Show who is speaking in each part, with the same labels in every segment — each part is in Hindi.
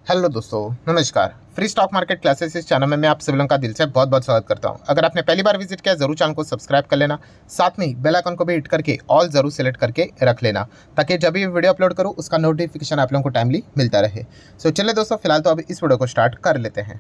Speaker 1: हेलो दोस्तों, नमस्कार। फ्री स्टॉक मार्केट क्लासेस इस चैनल में मैं आप सभी लोगों का दिल से बहुत बहुत स्वागत करता हूं। अगर आपने पहली बार विजिट किया जरूर चैनल को सब्सक्राइब कर लेना, साथ में बेल आइकन को भी हिट करके ऑल जरूर सेलेक्ट करके रख लेना, ताकि जब भी वीडियो अपलोड करूं उसका नोटिफिकेशन आप लोगों को टाइमली मिलता रहे। चलिए दोस्तों, फिलहाल तो अभी इस वीडियो को स्टार्ट कर लेते हैं।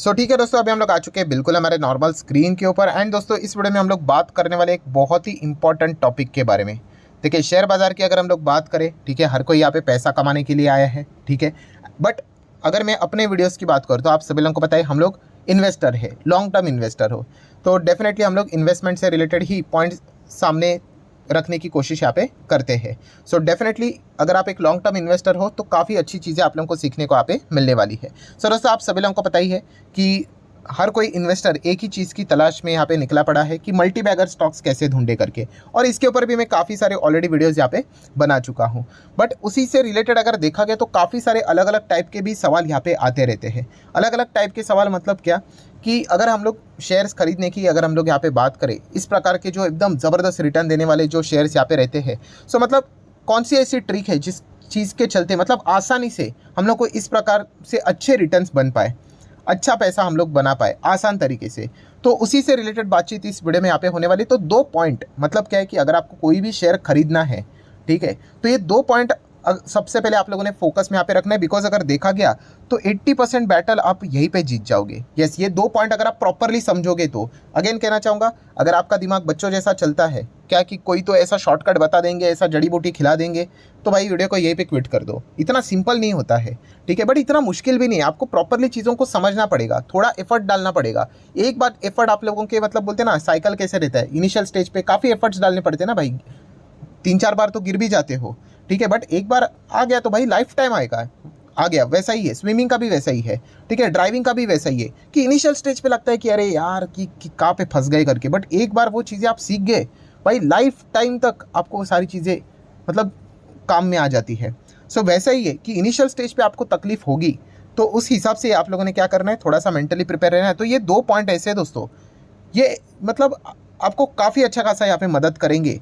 Speaker 1: ठीक है दोस्तों, अभी हम लोग आ चुके हैं बिल्कुल हमारे नॉर्मल स्क्रीन के ऊपर। एंड दोस्तों, इस वीडियो में हम लोग बात करने वाले एक बहुत ही इंपॉर्टेंट टॉपिक के बारे में। देखिए, शेयर बाजार की अगर हम लोग बात करें, ठीक है, हर कोई यहाँ पे पैसा कमाने के लिए आया है, ठीक है। बट अगर मैं अपने वीडियोस की बात करूँ तो आप सभी लोगों को पता है हम लोग इन्वेस्टर है, लॉन्ग टर्म इन्वेस्टर हो, तो डेफिनेटली हम लोग इन्वेस्टमेंट से रिलेटेड ही पॉइंट सामने रखने की कोशिश यहाँ पे करते हैं। डेफिनेटली अगर आप एक लॉन्ग टर्म इन्वेस्टर हो तो काफ़ी अच्छी चीज़ें आप लोगों को सीखने को यहाँ पे मिलने वाली है। दोस्तों, आप सभी लोगों को पता ही है कि हर कोई इन्वेस्टर एक ही चीज़ की तलाश में यहाँ पे निकला पड़ा है कि मल्टी बैगर स्टॉक्स कैसे ढूंढे करके, और इसके ऊपर भी मैं काफ़ी सारे ऑलरेडी वीडियोस यहाँ पे बना चुका हूँ। बट उसी से रिलेटेड अगर देखा गया तो काफ़ी सारे अलग अलग टाइप के भी सवाल यहाँ पे आते रहते हैं। अलग अलग टाइप के सवाल मतलब क्या कि अगर हम लोग शेयर्स खरीदने की अगर हम लोग यहाँ पे बात करें, इस प्रकार के जो एकदम ज़बरदस्त रिटर्न देने वाले जो शेयर्स यहाँ पे रहते हैं, मतलब कौन सी ऐसी ट्रिक है जिस चीज़ के चलते मतलब आसानी से हम लोग को इस प्रकार से अच्छे रिटर्न्स बन पाए, अच्छा पैसा हम लोग बना पाए आसान तरीके से। तो उसी से रिलेटेड बातचीत इस वीडियो में यहाँ पे होने वाली। तो 2 पॉइंट मतलब क्या है कि अगर आपको कोई भी शेयर खरीदना है, ठीक है, तो ये 2 पॉइंट सबसे पहले आप लोगों ने फोकस में यहाँ पे रखना है। बिकॉज अगर देखा गया तो 80% बैटल आप यहीं पे जीत जाओगे। यस, ये 2 पॉइंट अगर आप प्रॉपरली समझोगे तो, अगेन कहना चाहूँगा, अगर आपका दिमाग बच्चों जैसा चलता है क्या कि कोई तो ऐसा शॉर्टकट बता देंगे, ऐसा जड़ी बूटी खिला देंगे, तो भाई वीडियो को यहीं पे क्विट कर दो। इतना सिंपल नहीं होता है, ठीक है, बट इतना मुश्किल भी नहीं है। आपको प्रॉपरली चीज़ों को समझना पड़ेगा, थोड़ा एफर्ट डालना पड़ेगा। एक बार एफर्ट आप लोगों के मतलब बोलते हैं ना, साइकिल कैसे रहता है, इनिशियल स्टेज पे काफ़ी एफर्ट्स डालने पड़ते हैं ना भाई, 3-4 बार तो गिर भी जाते हो, ठीक है, बट एक बार आ गया तो भाई लाइफ टाइम आएगा। आ गया वैसा ही है, स्विमिंग का भी वैसा ही है, ठीक है, ड्राइविंग का भी वैसा ही है कि इनिशियल स्टेज पे लगता है कि अरे यार कि कहाँ पे फंस गए करके, बट एक बार वो चीज़ें आप सीख गए भाई, लाइफ टाइम तक आपको वो सारी चीज़ें मतलब काम में आ जाती है। वैसा ही है कि इनिशियल स्टेज पे आपको तकलीफ होगी, तो उस हिसाब से आप लोगों ने क्या करना है, थोड़ा सा मेंटली प्रिपेयर रहना है। तो ये 2 पॉइंट ऐसे हैं दोस्तों, ये मतलब आपको काफ़ी अच्छा खासा यहाँ पे मदद करेंगे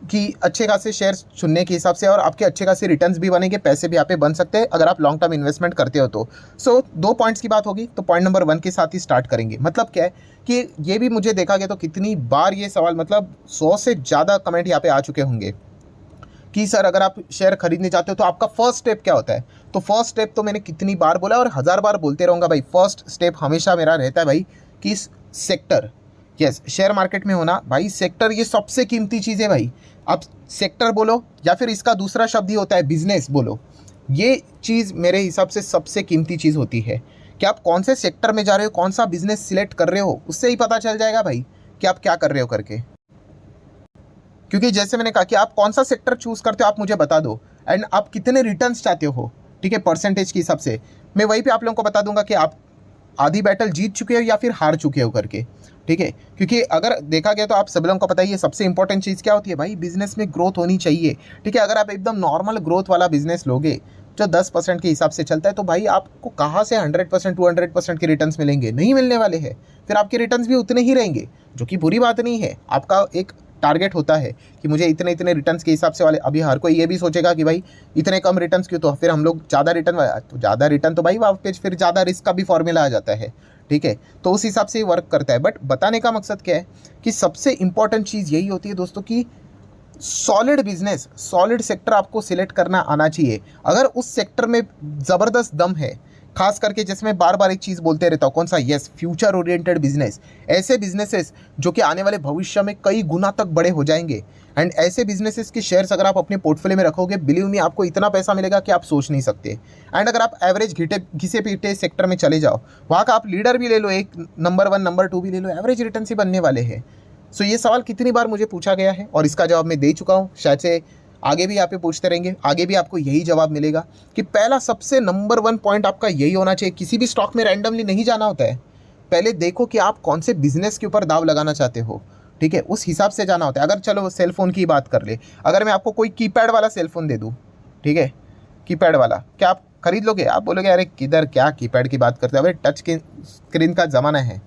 Speaker 1: कि अच्छे खासे शेयर्स चुनने के हिसाब से, और आपके अच्छे खासे रिटर्न्स भी बनेंगे, पैसे भी यहाँ पे बन सकते हैं अगर आप लॉन्ग टर्म इन्वेस्टमेंट करते हो तो। 2 पॉइंट्स की बात होगी, तो पॉइंट नंबर 1 के साथ ही स्टार्ट करेंगे। मतलब क्या है कि ये भी मुझे देखा गया तो कितनी बार ये सवाल, मतलब 100 से ज़्यादा कमेंट यहाँ पे आ चुके होंगे कि सर अगर आप शेयर खरीदने जाते हो तो आपका फर्स्ट स्टेप क्या होता है। तो फर्स्ट स्टेप तो मैंने कितनी बार बोला और 1000 बार बोलते रहूँगा भाई, फर्स्ट स्टेप हमेशा मेरा रहता है भाई कि सेक्टर। यस, शेयर मार्केट में होना भाई, सेक्टर ये सबसे कीमती चीज़ है भाई। आप सेक्टर बोलो या फिर इसका दूसरा शब्द ही होता है बिजनेस बोलो, ये चीज़ मेरे हिसाब से सबसे कीमती चीज़ होती है कि आप कौन से सेक्टर में जा रहे हो, कौन सा बिजनेस सिलेक्ट कर रहे हो, उससे ही पता चल जाएगा भाई कि आप क्या कर रहे हो करके। क्योंकि जैसे मैंने कहा कि आप कौन सा सेक्टर चूज करते हो आप मुझे बता दो, एंड आप कितने रिटर्न्स चाहते हो, ठीक है, परसेंटेज के हिसाब से मैं वहीं पे आप लोगों को बता दूंगा कि आप आधी बैटल जीत चुके हो या फिर हार चुके हो करके, ठीक है। क्योंकि अगर देखा गया तो आप सभी लोगों को पता ही है सबसे इंपॉर्टेंट चीज़ क्या होती है भाई, बिजनेस में ग्रोथ होनी चाहिए, ठीक है। अगर आप एकदम नॉर्मल ग्रोथ वाला बिजनेस लोगे जो 10% के हिसाब से चलता है, तो भाई आपको कहाँ से 100% 200% के रिटर्न्स मिलेंगे, नहीं मिलने वाले हैं। फिर आपके रिटर्न्स भी उतने ही रहेंगे, जो कि बुरी बात नहीं है। आपका एक टारगेट होता है कि मुझे इतने इतने रिटर्न्स के हिसाब से वाले, अभी हर कोई ये भी सोचेगा कि भाई इतने कम रिटर्न्स क्यों, तो फिर हम लोग ज़्यादा रिटर्न, तो ज़्यादा रिटर्न तो भाई वहाँ पे फिर ज़्यादा रिस्क का भी फॉर्मूला आ जाता है, ठीक है। तो उस हिसाब से ही वर्क करता है। बट बताने का मकसद क्या है कि सबसे इंपॉर्टेंट चीज़ यही होती है दोस्तों कि सॉलिड बिजनेस, सॉलिड सेक्टर आपको सिलेक्ट करना आना चाहिए। अगर उस सेक्टर में ज़बरदस्त दम है, खास करके जैसे मैं बार बार एक चीज़ बोलते रहता हूँ, कौन सा, यस, फ्यूचर ओरिएंटेड बिजनेस, ऐसे बिजनेसेस जो कि आने वाले भविष्य में कई गुना तक बड़े हो जाएंगे, एंड ऐसे बिजनेसेस के शेयर्स अगर आप अपने पोर्टफोलियो में रखोगे, बिलीव मी आपको इतना पैसा मिलेगा कि आप सोच नहीं सकते। एंड अगर आप एवरेज घिसे पीटे सेक्टर में चले जाओ, वहाँ का आप लीडर भी ले लो, एक नंबर 1 नंबर 2 भी ले लो, एवरेज रिटर्न ही बनने वाले हैं। ये सवाल कितनी बार मुझे पूछा गया है और इसका जवाब मैं दे चुका हूँ, शायद से आगे भी यहाँ पे पूछते रहेंगे, आगे भी आपको यही जवाब मिलेगा कि पहला सबसे नंबर 1 पॉइंट आपका यही होना चाहिए। किसी भी स्टॉक में रैंडमली नहीं जाना होता है, पहले देखो कि आप कौन से बिजनेस के ऊपर दाव लगाना चाहते हो, ठीक है, उस हिसाब से जाना होता है। अगर चलो सेलफोन की बात कर ले, अगर मैं आपको कोई कीपैड वाला सेलफोन दे दूँ, ठीक है, कीपैड वाला, क्या आप खरीद लोगे? आप बोलोगे अरे किधर, क्या कीपैड की बात करते हो, अरे टच स्क्रीन का ज़माना है।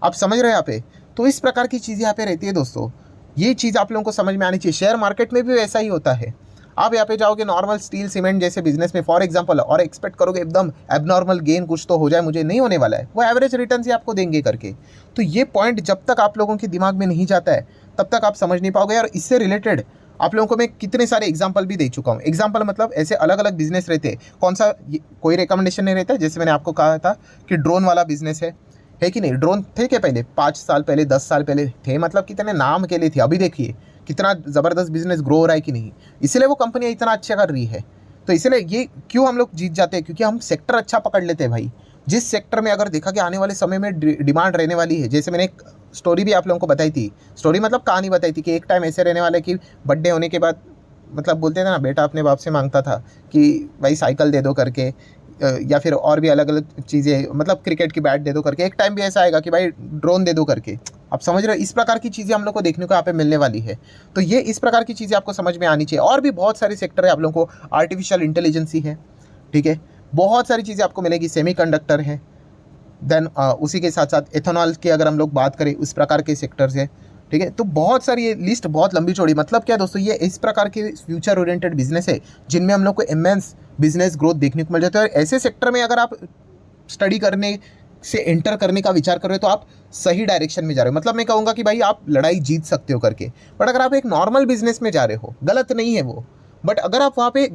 Speaker 1: आप समझ रहे हो यहाँ पे? तो इस प्रकार की चीज़ यहाँ पे रहती है दोस्तों, ये चीज़ आप लोगों को समझ में आनी चाहिए। शेयर मार्केट में भी वैसा ही होता है। आप यहाँ पे जाओगे नॉर्मल स्टील सीमेंट जैसे बिजनेस में फॉर एग्जांपल, और एक्सपेक्ट करोगे एकदम एबनॉर्मल गेन कुछ तो हो जाए, मुझे नहीं होने वाला है, वो एवरेज रिटर्न ही आपको देंगे करके। तो ये पॉइंट जब तक आप लोगों के दिमाग में नहीं जाता है तब तक आप समझ नहीं पाओगे। और इससे रिलेटेड आप लोगों को मैं कितने सारे एग्जाम्पल भी दे चुका हूँ। एग्जाम्पल मतलब ऐसे अलग अलग बिजनेस रहते हैं, कौन सा कोई रिकमेंडेशन नहीं रहता है। जैसे मैंने आपको कहा था कि ड्रोन वाला बिजनेस है कि नहीं। ड्रोन थे क्या पहले, 5 साल पहले 10 साल पहले थे, मतलब कितने नाम के लिए थे। अभी देखिए कितना ज़बरदस्त बिजनेस ग्रो हो रहा है कि नहीं, इसलिए वो कंपनियाँ इतना अच्छा कर रही है। तो इसलिए ये क्यों हम लोग जीत जाते हैं, क्योंकि हम सेक्टर अच्छा पकड़ लेते हैं भाई। जिस सेक्टर में अगर देखा कि आने वाले समय में डिमांड रहने वाली है, जैसे मैंने एक स्टोरी भी आप लोगों को बताई थी, स्टोरी मतलब कहानी बताई थी कि एक टाइम ऐसे रहने वाला है कि बर्थडे होने के बाद, मतलब बोलते थे ना, बेटा अपने बाप से मांगता था कि भाई साइकिल दे दो करके, या फिर और भी अलग अलग चीज़ें, मतलब क्रिकेट की बैट दे दो करके। एक टाइम भी ऐसा आएगा कि भाई ड्रोन दे दो करके। आप समझ रहे हो, इस प्रकार की चीज़ें हम लोग को देखने को यहाँ पे मिलने वाली है। तो ये इस प्रकार की चीज़ें आपको समझ में आनी चाहिए। और भी बहुत सारे सेक्टर है आप लोगों को, आर्टिफिशियल इंटेलिजेंसी है, ठीक है, बहुत सारी चीज़ें आपको मिलेगी, सेमीकंडक्टर है, देन उसी के साथ साथ एथेनॉल की अगर हम लोग बात करें, उस प्रकार के सेक्टर्स है, ठीक है। तो बहुत सारी, ये लिस्ट बहुत लंबी चौड़ी, मतलब क्या दोस्तों, ये इस प्रकार के फ्यूचर ओरिएंटेड बिजनेस है जिनमें हम लोग को इमेंस बिजनेस ग्रोथ देखने को मिल जाता है। और ऐसे सेक्टर में अगर आप स्टडी करने से एंटर करने का विचार कर रहे हो तो आप सही डायरेक्शन में जा रहे हो। मतलब मैं कहूँगा कि भाई आप लड़ाई जीत सकते हो करके। बट अगर आप एक नॉर्मल बिजनेस में जा रहे हो, गलत नहीं है वो, बट अगर आप वहाँ पे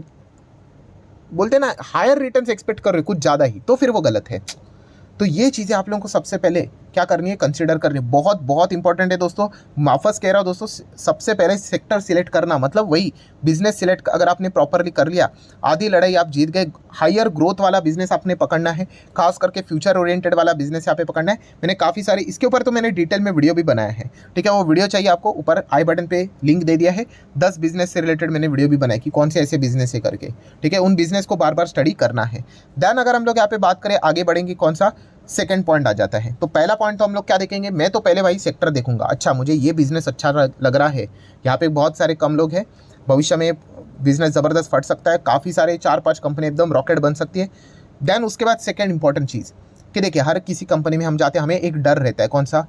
Speaker 1: बोलते ना हायर रिटर्न्स एक्सपेक्ट कर रहे हो कुछ ज़्यादा ही, तो फिर वो गलत है। तो ये चीज़ें आप लोगों को सबसे पहले क्या करनी है, कंसीडर करनी है। बहुत बहुत इंपॉर्टेंट है दोस्तों। वापस कह रहा हूँ दोस्तों, सबसे पहले सेक्टर सिलेक्ट करना, मतलब वही बिजनेस सिलेक्ट अगर आपने प्रॉपरली कर लिया, आधी लड़ाई आप जीत गए। हायर ग्रोथ वाला बिजनेस आपने पकड़ना है, खास करके फ्यूचर ओरिएंटेड वाला बिजनेस यहाँ पे पकड़ना है। मैंने काफ़ी सारे इसके ऊपर तो मैंने डिटेल में वीडियो भी बनाया है, ठीक है। वो वीडियो चाहिए आपको, ऊपर आई बटन पे लिंक दे दिया है। 10 बिजनेस से रिलेटेड मैंने वीडियो भी बनाया कि कौन से ऐसे बिजनेस है करके, ठीक है। उन बिजनेस को बार बार स्टडी करना है। देन अगर हम लोग यहाँ पे बात करें, आगे बढ़ेंगे, कौन सा सेकंड पॉइंट आ जाता है। तो पहला पॉइंट तो हम लोग क्या देखेंगे, मैं तो पहले भाई सेक्टर देखूंगा। अच्छा, मुझे ये बिजनेस अच्छा लग रहा है, यहाँ पे बहुत सारे कम लोग हैं, भविष्य में बिजनेस ज़बरदस्त फट सकता है, काफ़ी सारे 4-5 कंपनी एकदम रॉकेट बन सकती है। देन उसके बाद सेकंड इंपॉर्टेंट चीज़ कि देखिए, हर किसी कंपनी में हम जाते हैं, हमें एक डर रहता है, कौन सा,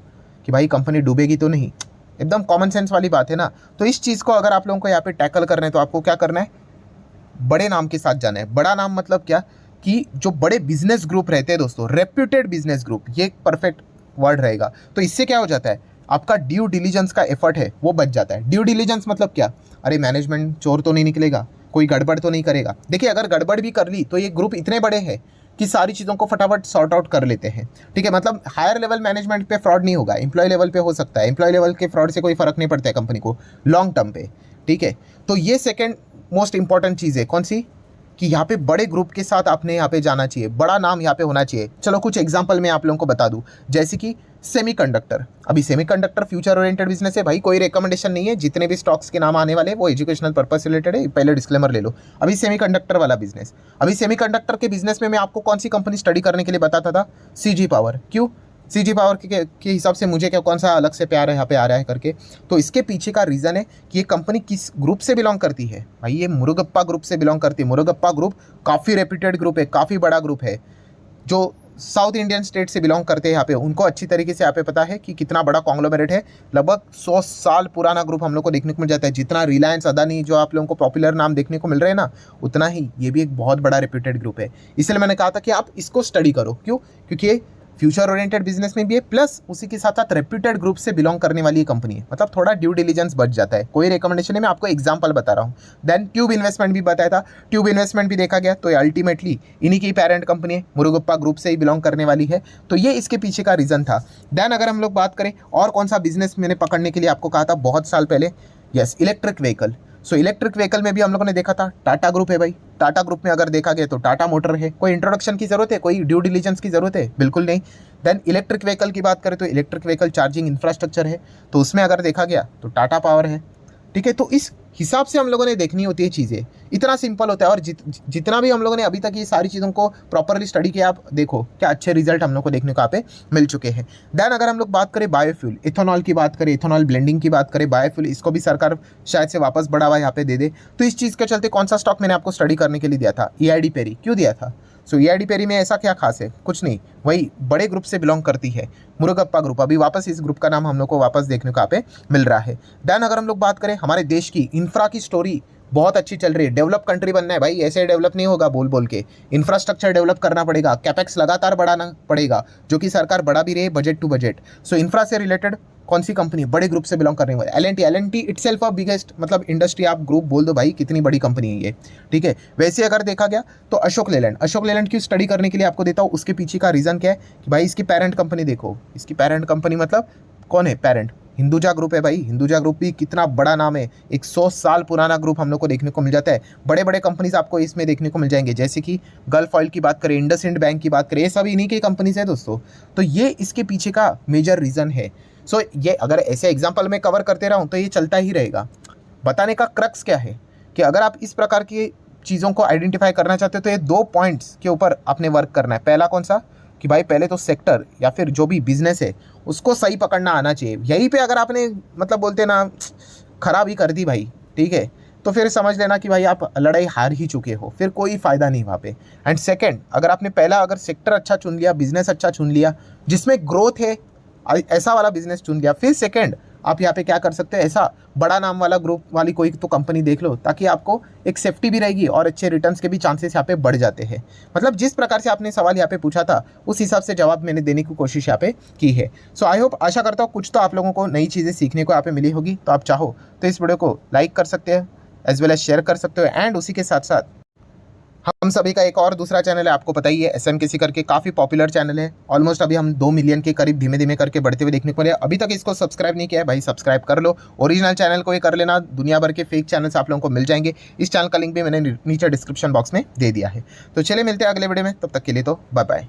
Speaker 1: कि भाई कंपनी डूबेगी तो नहीं। एकदम कॉमन सेंस वाली बात है ना। तो इस चीज़ को अगर आप लोगों को यहाँ पे टैकल करना है तो आपको क्या करना है, बड़े नाम के साथ जाना है। बड़ा नाम मतलब क्या, कि जो बड़े बिजनेस ग्रुप रहते हैं दोस्तों, रेप्यूटेड बिजनेस ग्रुप, ये एक परफेक्ट वर्ड रहेगा। तो इससे क्या हो जाता है, आपका ड्यू डिलीजेंस का एफर्ट है वो बच जाता है। ड्यू डिलीजेंस मतलब क्या, अरे मैनेजमेंट चोर तो नहीं निकलेगा, कोई गड़बड़ तो नहीं करेगा। देखिए, अगर गड़बड़ भी कर ली तो ये ग्रुप इतने बड़े हैं कि सारी चीज़ों को फटाफट सॉर्ट आउट कर लेते हैं, ठीक है। मतलब हायर लेवल मैनेजमेंट पे फ्रॉड नहीं होगा, एम्प्लॉय लेवल पे हो सकता है। एम्प्लॉय लेवल के फ्रॉड से कोई फर्क नहीं पड़ता है कंपनी को लॉन्ग टर्म पे, ठीक है। तो ये सेकेंड मोस्ट इंपॉर्टेंट चीज़ है, कौन सी, कि यहाँ पे बड़े ग्रुप के साथ आपने यहाँ पे जाना चाहिए, बड़ा नाम यहाँ पे होना चाहिए। चलो कुछ एग्जांपल मैं आप लोगों को बता दूं, जैसे कि सेमीकंडक्टर। अभी सेमीकंडक्टर फ्यूचर ओरिएंटेड बिजनेस है भाई, कोई रिकमेंडेशन नहीं है। जितने भी स्टॉक्स के नाम आने वाले हैं वो एजुकेशनल पर्पस से रिलेटेड है, पहले डिस्क्लेमर ले लो। अभी सेमीकंडक्टर वाला बिजनेस, अभी सेमीकंडक्टर के बिजनेस में मैं आपको कौन सी कंपनी स्टडी करने के लिए बताता था, सीजी पावर। क्यों, सीजी पावर के हिसाब से मुझे क्या, कौन सा अलग से प्यार है यहाँ पे आ रहा है करके। तो इसके पीछे का रीज़न है कि ये कंपनी किस ग्रुप से बिलोंग करती है। भाई ये मुरुगप्पा ग्रुप से बिलोंग करती है। मुरुगप्पा ग्रुप काफ़ी रेप्यूटेड ग्रुप है, काफ़ी बड़ा ग्रुप है, जो साउथ इंडियन स्टेट से बिलोंग करते हैं। यहाँ पे उनको अच्छी तरीके से यहाँ पे पता है कि कितना बड़ा कॉन्ग्लोमेरेट है। लगभग 100 साल पुराना ग्रुप हम लोग को देखने को मिल जाता है। जितना रिलायंस, अदानी जो आप लोगों को पॉपुलर नाम देखने को मिल रहे हैं ना, उतना ही ये भी एक बहुत बड़ा रेप्यूटेड ग्रुप है। इसलिए मैंने कहा था कि आप इसको स्टडी करो। क्यों, क्योंकि ये फ्यूचर ओरिएंटेड बिजनेस में भी है, प्लस उसी के साथ साथ रेप्यूटेड ग्रुप से बिलोंग करने वाली कंपनी है। मतलब थोड़ा ड्यू डिलीजेंस बच जाता है। कोई रिकमेंडेशन है, मैं आपको एग्जांपल बता रहा हूँ। देन ट्यूब इन्वेस्टमेंट भी बताया था, ट्यूब इन्वेस्टमेंट भी देखा गया तो अल्टीमेटली इन्हीं की पेरेंट कंपनी है, मुरुगप्पा ग्रुप से ही बिलोंग करने वाली है। तो ये इसके पीछे का रीज़न था। देन अगर हम लोग बात करें और कौन सा बिजनेस मैंने पकड़ने के लिए आपको कहा था बहुत साल पहले, yes, electric vehicle. So electric vehicle में भी हम लोगों ने देखा था, टाटा ग्रुप है भाई। टाटा ग्रुप में अगर देखा गया तो टाटा मोटर है। कोई इंट्रोडक्शन की जरूरत है, कोई ड्यू डिलीजेंस की जरूरत है, बिल्कुल नहीं। देन इलेक्ट्रिक व्हीकल की बात करें तो इलेक्ट्रिक व्हीकल चार्जिंग इंफ्रास्ट्रक्चर है, तो उसमें अगर देखा गया तो टाटा पावर है, ठीक है। तो इस हिसाब से हम लोगों ने देखनी होती है चीज़ें, इतना सिंपल होता है। और जितना भी हम लोगों ने अभी तक ये सारी चीज़ों को प्रॉपरली स्टडी किया, आप देखो क्या अच्छे रिजल्ट हम लोग को देखने को यहाँ पे मिल चुके हैं। देन अगर हम लोग बात करें बायोफ्यूल, इथेनॉल की बात करें, इथेनॉल ब्लेंडिंग की बात करें, बायोफ्यूल, इसको भी सरकार शायद से वापस बढ़ावा यहाँ पे दे दे। तो इस चीज़ के चलते कौन सा स्टॉक मैंने आपको स्टडी करने के लिए दिया था, EID पेरी। क्यों दिया था, सो EID पेरी में ऐसा क्या खास है, कुछ नहीं, वही बड़े ग्रुप से बिलोंग करती है, मुरुगप्पा ग्रुप। अभी वापस इस ग्रुप का नाम हम लोग को वापस देखने को यहाँ पे मिल रहा है। देन अगर हम लोग बात करें हमारे देश की इंफ्रा की स्टोरी बहुत अच्छी चल रही है, डेवलप कंट्री बनना है भाई, ऐसे डेवलप नहीं होगा बोल बोल के। इंफ्रास्ट्रक्चर डेवलप करना पड़ेगा, कैपेक्स लगातार बढ़ाना पड़ेगा, जो कि सरकार बढ़ा भी रही है budget to budget. So infra से रिलेटेड कौन सी कंपनी बड़े ग्रुप से बिलोंग करने वाले? L and T itself a biggest मतलब इंडस्ट्री, आप ग्रुप बोल दो भाई, कितनी बड़ी कंपनी है ये, ठीक है। वैसे अगर देखा गया तो अशोक लेलैंड की स्टडी करने के लिए आपको देता हूँ, उसके पीछे का रीज़न क्या है कि भाई इसकी पेरेंट कंपनी देखो, इसकी पेरेंट कंपनी मतलब कौन है पेरेंट? हिंदुजा ग्रुप है भाई। हिंदुजा ग्रुप भी कितना बड़ा नाम है, 100 साल पुराना ग्रुप हम लोग को देखने को मिल जाता है। बड़े बड़े कंपनीज आपको इसमें देखने को मिल जाएंगे, जैसे कि गल्फ ऑयल की बात करें, इंडसइंड बैंक की बात करें, ये सब इन्हीं की कंपनीज है दोस्तों। तो ये इसके पीछे का मेजर रीज़न है। सो ये अगर ऐसे एग्जाम्पल में कवर करते रहूँ तो ये चलता ही रहेगा। बताने का क्रक्स क्या है कि अगर आप इस प्रकार की चीज़ों को आइडेंटिफाई करना चाहते हो तो ये 2 पॉइंट्स के ऊपर आपने वर्क करना है। पहला कौन सा कि भाई पहले तो सेक्टर या फिर जो भी बिजनेस है उसको सही पकड़ना आना चाहिए। यहीं पे अगर आपने मतलब बोलते ना खराब ही कर दी भाई, ठीक है, तो फिर समझ लेना कि भाई आप लड़ाई हार ही चुके हो, फिर कोई फ़ायदा नहीं वहाँ पे। एंड सेकंड, अगर आपने पहला अगर सेक्टर अच्छा चुन लिया, बिजनेस अच्छा चुन लिया जिसमें ग्रोथ है, ऐसा वाला बिजनेस चुन लिया, फिर सेकंड आप यहाँ पे क्या कर सकते हो, ऐसा बड़ा नाम वाला ग्रुप वाली कोई तो कंपनी देख लो, ताकि आपको एक सेफ्टी भी रहेगी और अच्छे रिटर्न्स के भी चांसेस यहाँ पे बढ़ जाते हैं। मतलब जिस प्रकार से आपने सवाल यहाँ पे पूछा था उस हिसाब से जवाब मैंने देने की कोशिश यहाँ पे की है। सो आई होप, आशा करता हूँ कुछ तो आप लोगों को नई चीज़ें सीखने को यहाँ पे मिली होगी। तो आप चाहो तो इस वीडियो को लाइक कर सकते हैं, एज वेल एज शेयर कर सकते हो। एंड उसी के साथ साथ हम सभी का एक और दूसरा चैनल है, आपको पता ही है, SMKC करके, काफ़ी पॉपुलर चैनल है। ऑलमोस्ट अभी हम 2 मिलियन के करीब धीमे धीमे करके बढ़ते हुए देखने को मिले। अभी तक इसको सब्सक्राइब नहीं किया है भाई, सब्सक्राइब कर लो। ओरिजिनल चैनल को ये कर लेना, दुनिया भर के फेक चैनल्स आप लोगों को मिल जाएंगे। इस चैनल का लिंक भी मैंने नीचे डिस्क्रिप्शन बॉक्स में दे दिया है। तो चलिए मिलते हैं अगले वीडियो में, तब तक के लिए तो बाय बाय।